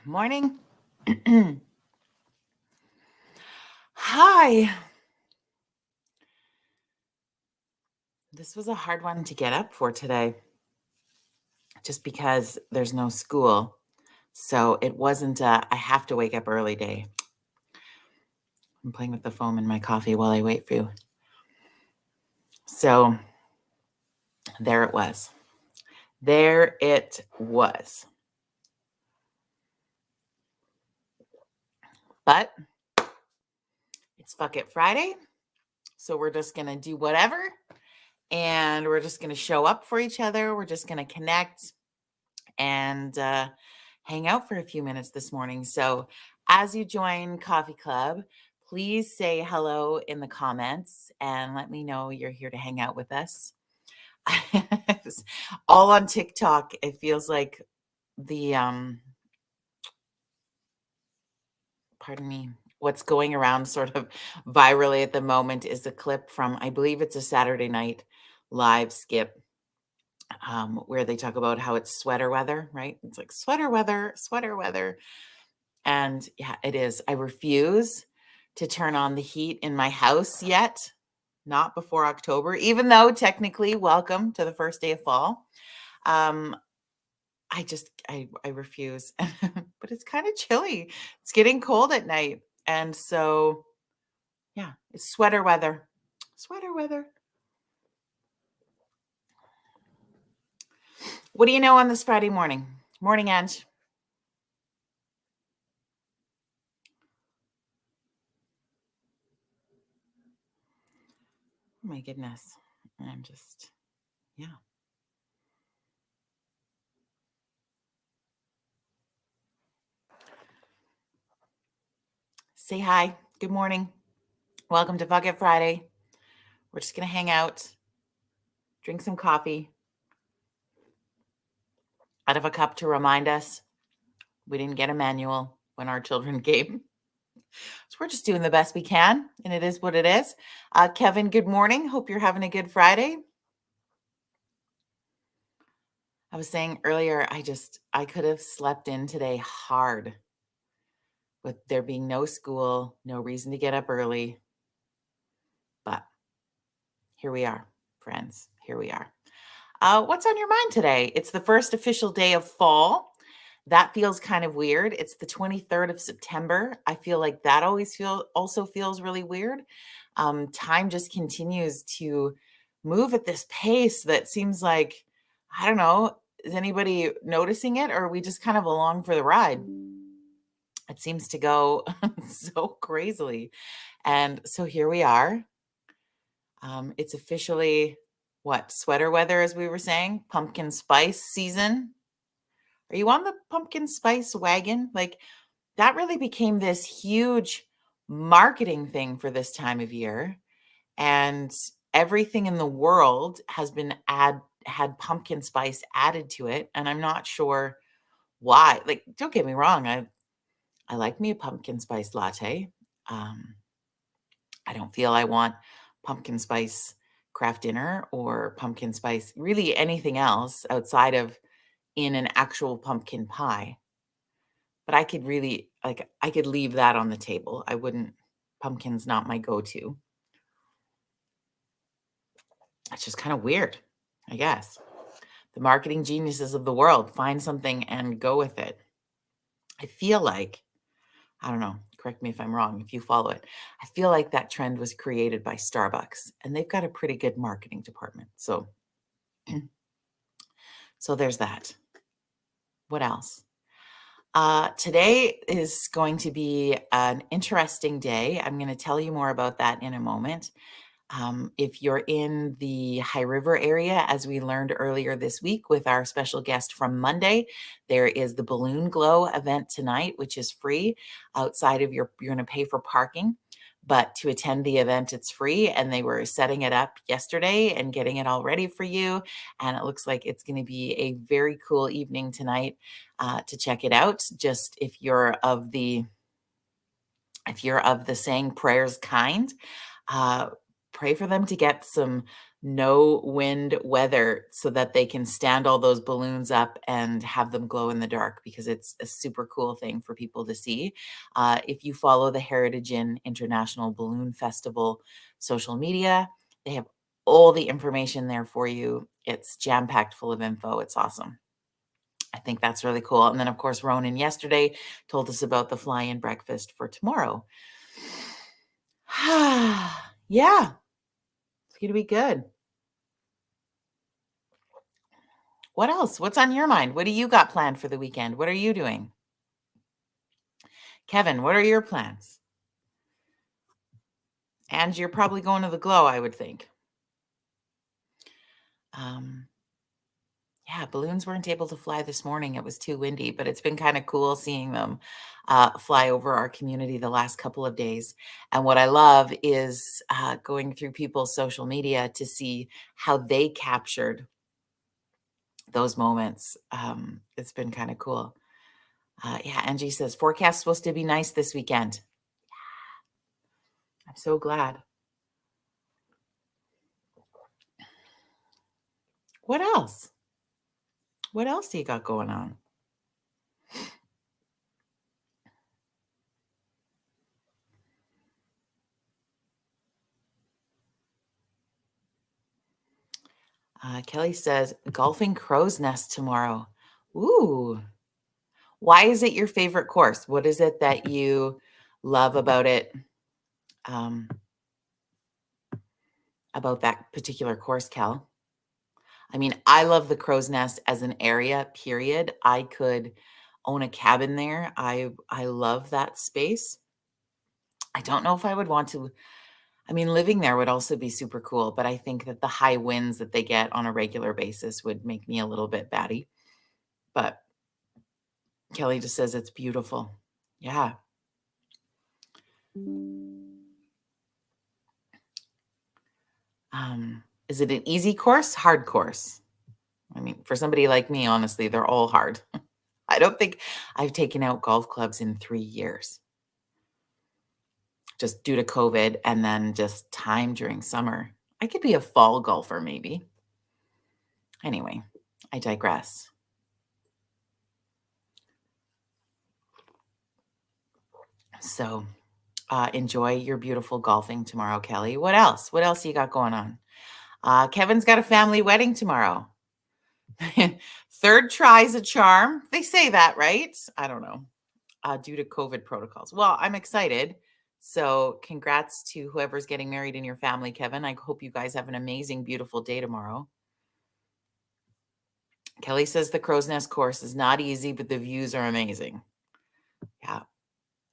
Morning. Hi. This was a hard one to get up for today just because there's no school. So it wasn't a I have to wake up early day. I'm playing with the foam in my coffee while I wait for you. So there it was. There it was. But it's Fuck It Friday. So we're just going to do whatever. And we're just going to show up for each other. We're just going to connect and hang out for a few minutes this morning. So as you join Coffee Club, please say hello in the comments and let me know you're here to hang out with us. All on TikTok, it feels like the pardon me, what's going around sort of virally at the moment is a clip from, I believe it's a Saturday night live skip, where they talk about how it's sweater weather, right? It's like sweater weather, sweater weather. And yeah, it is. I refuse to turn on the heat in my house yet, not before October, even though technically, welcome to the first day of fall. Um, I refuse. But it's kind of chilly. It's getting cold at night. And so, yeah, it's sweater weather. Sweater weather. What do you know on this Friday morning? Morning, Ange. Oh my goodness. I'm just, yeah. Say hi. Good morning. Welcome to Fuck It Friday. We're just going to hang out, drink some coffee out of a cup to remind us we didn't get a manual when our children came. So we're just doing the best we can, and it is what it is. Kevin, good morning. Hope you're having a good Friday. I was saying earlier, I could have slept in today hard with there being no school, no reason to get up early. But here we are, friends. Here we are. What's on your mind today? It's the first official day of fall. That feels kind of weird. It's the 23rd of September. I feel like that also feels really weird. Time just continues to move at this pace that seems like, I don't know, is anybody noticing it or are we just kind of along for the ride? It seems to go so crazily. And so here we are. It's officially what, sweater weather, as we were saying, pumpkin spice season. Are you on the pumpkin spice wagon? Like that really became this huge marketing thing for this time of year. And everything in the world has been had pumpkin spice added to it. And I'm not sure why. Like, don't get me wrong, I like me a pumpkin spice latte. Um, I don't feel I want pumpkin spice craft dinner or pumpkin spice, really anything else outside of in an actual pumpkin pie. But I could really like I could leave that on the table. I wouldn't pumpkin's not my go-to. It's just kind of weird, I guess. The marketing geniuses of the world find something and go with it. I feel like, I don't know, correct me if I'm wrong, if you follow it. I feel like that trend was created by Starbucks and they've got a pretty good marketing department. So so there's that. What else? Today is going to be an interesting day. I'm going to tell you more about that in a moment. If you're in the High River area, as we learned earlier this week with our special guest from Monday, there is the Balloon Glow event tonight, which is free. Outside of you're going to pay for parking, but to attend the event, it's free. And they were setting it up yesterday and getting it all ready for you. And it looks like it's going to be a very cool evening tonight to check it out. Just if you're of the saying prayers kind. Uh, pray for them to get some no wind weather so that they can stand all those balloons up and have them glow in the dark because it's a super cool thing for people to see. If you follow the Heritage Inn International Balloon Festival social media, they have all the information there for you. It's jam packed full of info. It's awesome. I think that's really cool. And then, of course, Ronan yesterday told us about the fly in breakfast for tomorrow. Yeah, it's going to be good. What else? What's on your mind? What do you got planned for the weekend? What are you doing? Kevin, what are your plans? And you're probably going to the Glow, I would think. Yeah, balloons weren't able to fly this morning. It was too windy, but it's been kind of cool seeing them fly over our community the last couple of days. And what I love is going through people's social media to see how they captured those moments. It's been kind of cool. Yeah, Angie says, forecast supposed to be nice this weekend. I'm so glad. What else? What else do you got going on? Kelly says, golfing Crow's Nest tomorrow. Ooh. Why is it your favorite course? What is it that you love um, about that particular course, Kel? I mean, I love the Crow's Nest as an area, period. I could own a cabin there. I love that space. I don't know if I would want to. I mean, living there would also be super cool, but I think that the high winds that they get on a regular basis would make me a little bit batty. But Kelly just says it's beautiful. Yeah. Is it an easy course? Hard course? I mean, for somebody like me, honestly, they're all hard. I don't think I've taken out golf clubs in 3 years, just due to COVID and then just time during summer. I could be a fall golfer maybe. Anyway, I digress. So, enjoy your beautiful golfing tomorrow, Kelly. What else? What else you got going on? Kevin's got a family wedding tomorrow. Third try's a charm. They say that, right? I don't know. Due to COVID protocols. Well, I'm excited. So, congrats to whoever's getting married in your family, Kevin. I hope you guys have an amazing, beautiful day tomorrow. Kelly says the Crow's Nest course is not easy, but the views are amazing. Yeah,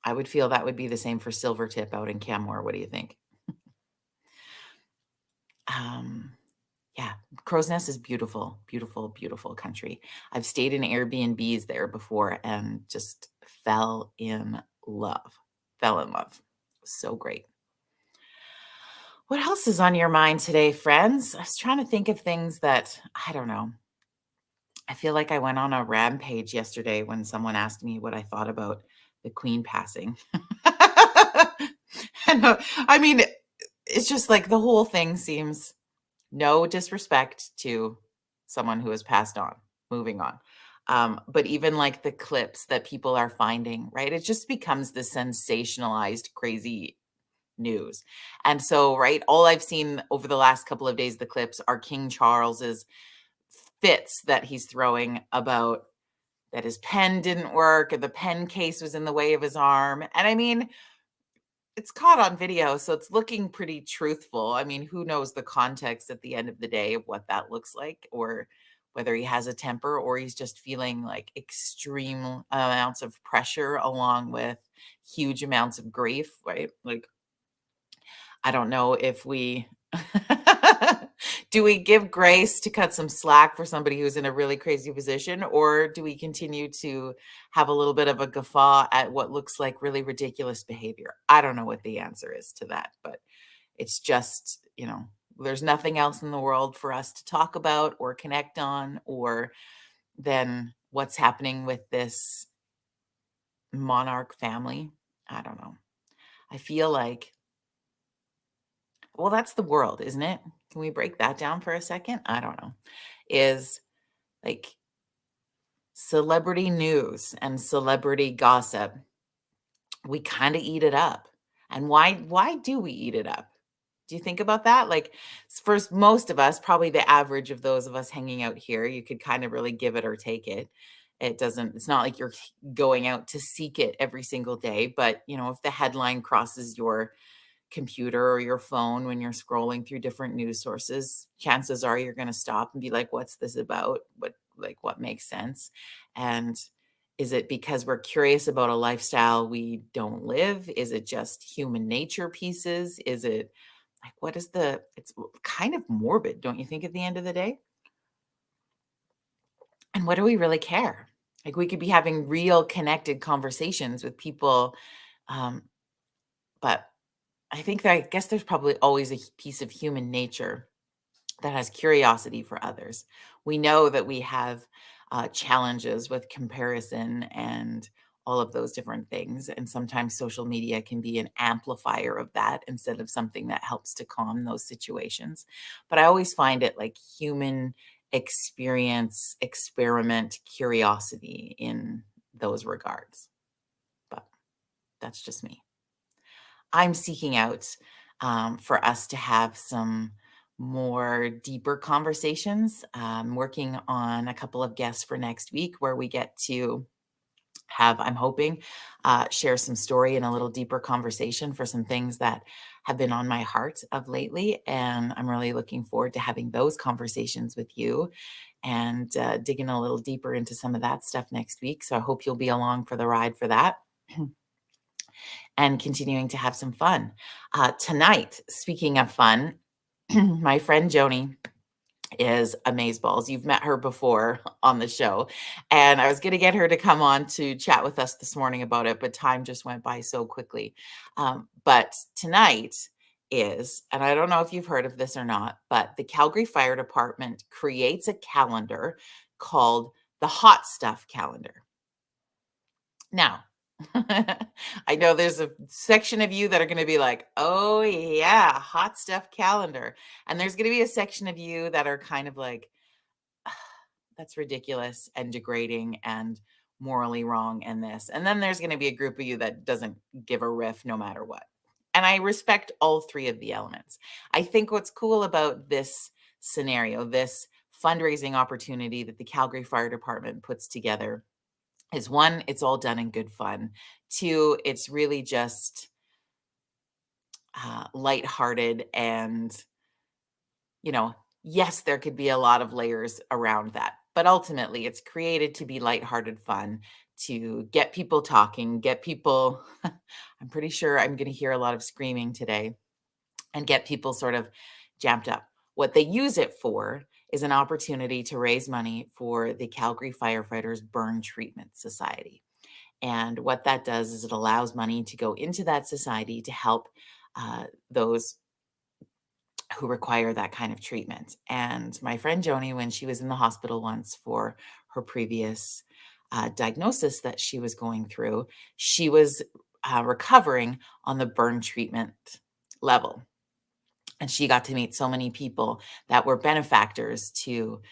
I would feel that would be the same for Silvertip out in Canmore. What do you think? Yeah, Crow's Nest is beautiful, beautiful, beautiful country. I've stayed in Airbnbs there before and just fell in love. Fell in love. So great. What else is on your mind today, friends? I was trying to think of things that I don't know. I feel like I went on a rampage yesterday when someone asked me what I thought about the Queen passing. And, I mean, it's just like the whole thing seems no disrespect to someone who has passed on, moving on. But even like the clips that people are finding, right? It just becomes the sensationalized, crazy news. And so, right, all I've seen over the last couple of days, the clips are King Charles's fits that he's throwing about that his pen didn't work or the pen case was in the way of his arm. And I mean, it's caught on video, so it's looking pretty truthful. I mean, who knows the context at the end of the day of what that looks like, or whether he has a temper or he's just feeling like extreme amounts of pressure along with huge amounts of grief, right? Like, I don't know if we do we give grace to cut some slack for somebody who's in a really crazy position, or do we continue to have a little bit of a guffaw at what looks like really ridiculous behavior? I don't know what the answer is to that, but it's just, there's nothing else in the world for us to talk about or connect on, or than what's happening with this monarch family. I don't know. I feel like Well, that's the world, isn't it? Can we break that down for a second? I don't know. Is like celebrity news and celebrity gossip, we kind of eat it up. And why do we eat it up? Do you think about that? Like for most of us, probably the average of those of us hanging out here, you could kind of really give it or take it. It's not like you're going out to seek it every single day, but if the headline crosses your computer or your phone when you're scrolling through different news sources, chances are you're going to stop and be like, what's this about? What makes sense? And is it because we're curious about a lifestyle we don't live? Is it just human nature pieces? Is it like, it's kind of morbid, don't you think, at the end of the day? And what do we really care? Like, we could be having real connected conversations with people. Um, but I guess there's probably always a piece of human nature that has curiosity for others. We know that we have challenges with comparison and all of those different things. And sometimes social media can be an amplifier of that instead of something that helps to calm those situations. But I always find it like human experience, experiment, curiosity in those regards. But that's just me. I'm seeking out for us to have some more deeper conversations. Working on a couple of guests for next week where we get to have, I'm hoping, share some story and a little deeper conversation for some things that have been on my heart of lately. And I'm really looking forward to having those conversations with you and digging a little deeper into some of that stuff next week. So I hope you'll be along for the ride for that. And continuing to have some fun. Tonight, speaking of fun, my friend Joni is amazeballs. You've met her before on the show, and I was going to get her to come on to chat with us this morning about it, but time just went by so quickly. But tonight is, and I don't know if you've heard of this or not, but the Calgary Fire Department creates a calendar called the Hot Stuff Calendar. Now, I know there's a section of you that are gonna be like, "Oh, yeah, hot stuff calendar." And there's gonna be a section of you that are kind of like, "That's ridiculous and degrading and morally wrong and this." And then there's gonna be a group of you that doesn't give a riff no matter what. And I respect all 3 of the elements. I think what's cool about this scenario, this fundraising opportunity that the Calgary Fire Department puts together is 1, it's all done in good fun. 2, it's really just lighthearted and, you know, yes, there could be a lot of layers around that, but ultimately it's created to be lighthearted fun, to get people talking, get people, I'm pretty sure I'm going to hear a lot of screaming today, and get people sort of jamped up. What they use it for is an opportunity to raise money for the Calgary Firefighters Burn Treatment Society. And what that does is it allows money to go into that society to help those who require that kind of treatment. And my friend Joni, when she was in the hospital once for her previous diagnosis that she was going through, she was recovering on the burn treatment level. And she got to meet so many people that were benefactors to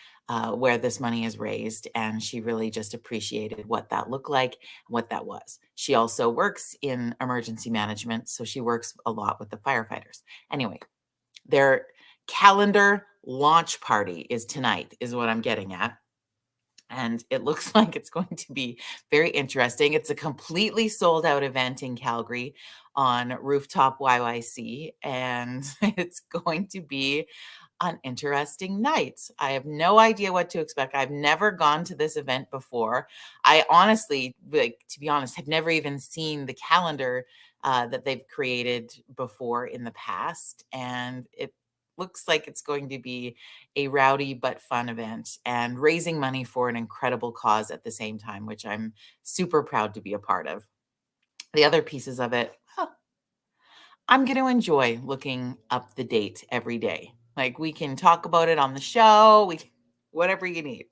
where this money is raised. And she really just appreciated what that looked like, what that was. She also works in emergency management. So she works a lot with the firefighters. Anyway, their calendar launch party is tonight, is what I'm getting at. And it looks like it's going to be very interesting. It's a completely sold out event in Calgary on Rooftop YYC, and it's going to be an interesting night. I have no idea what to expect. I've never gone to this event before. I honestly, like, to be honest, have never even seen the calendar that they've created before in the past. And it looks like it's going to be a rowdy but fun event and raising money for an incredible cause at the same time, which I'm super proud to be a part of. The other pieces of it, well, I'm going to enjoy looking up the date every day. Like, we can talk about it on the show, whatever you need.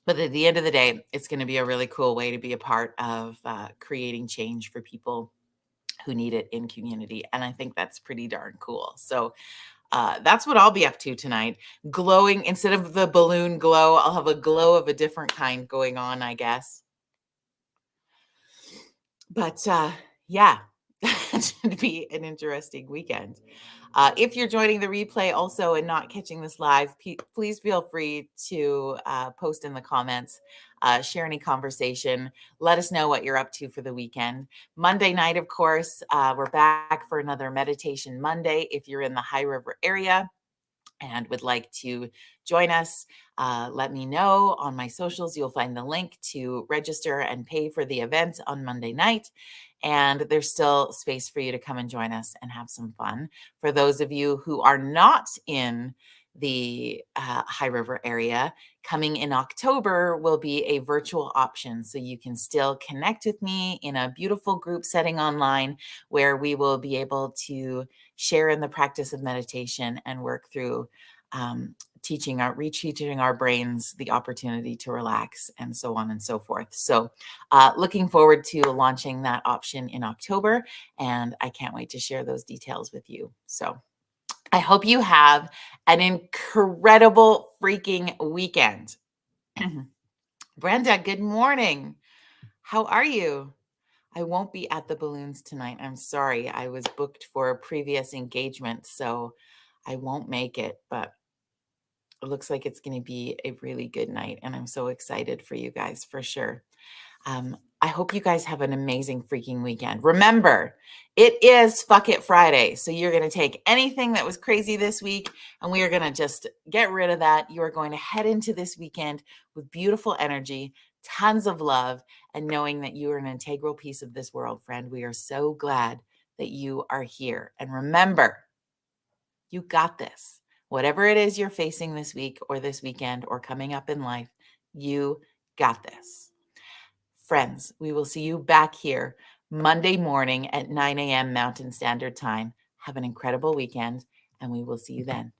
But at the end of the day, it's going to be a really cool way to be a part of creating change for people who need it in community. And I think that's pretty darn cool. So that's what I'll be up to tonight. Glowing, instead of the balloon glow, I'll have a glow of a different kind going on, I guess. But yeah, it should be an interesting weekend. If you're joining the replay also and not catching this live, please feel free to post in the comments, share any conversation. Let us know what you're up to for the weekend. Monday night, of course, we're back for another Meditation Monday. If you're in the High River area and would like to join us, let me know on my socials. You'll find the link to register and pay for the event on Monday night. And there's still space for you to come and join us and have some fun. For those of you who are not in the High River area, coming in October will be a virtual option. So you can still connect with me in a beautiful group setting online where we will be able to share in the practice of meditation and work through reteaching our brains the opportunity to relax, and so on and so forth. So looking forward to launching that option in October, and I can't wait to share those details with you. So I hope you have an incredible freaking weekend. Brenda, good morning. How are you? I won't be at the balloons tonight. I'm sorry. I was booked for a previous engagement, so I won't make it, but it looks like it's going to be a really good night, and I'm so excited for you guys for sure. I hope you guys have an amazing freaking weekend. Remember, it is Fuck It Friday. So you're going to take anything that was crazy this week and we are going to just get rid of that. You are going to head into this weekend with beautiful energy, tons of love, and knowing that you are an integral piece of this world, friend. We are so glad that you are here. And remember, you got this. Whatever it is you're facing this week or this weekend or coming up in life, you got this. Friends, we will see you back here Monday morning at 9 a.m. Mountain Standard Time. Have an incredible weekend, and we will see you then.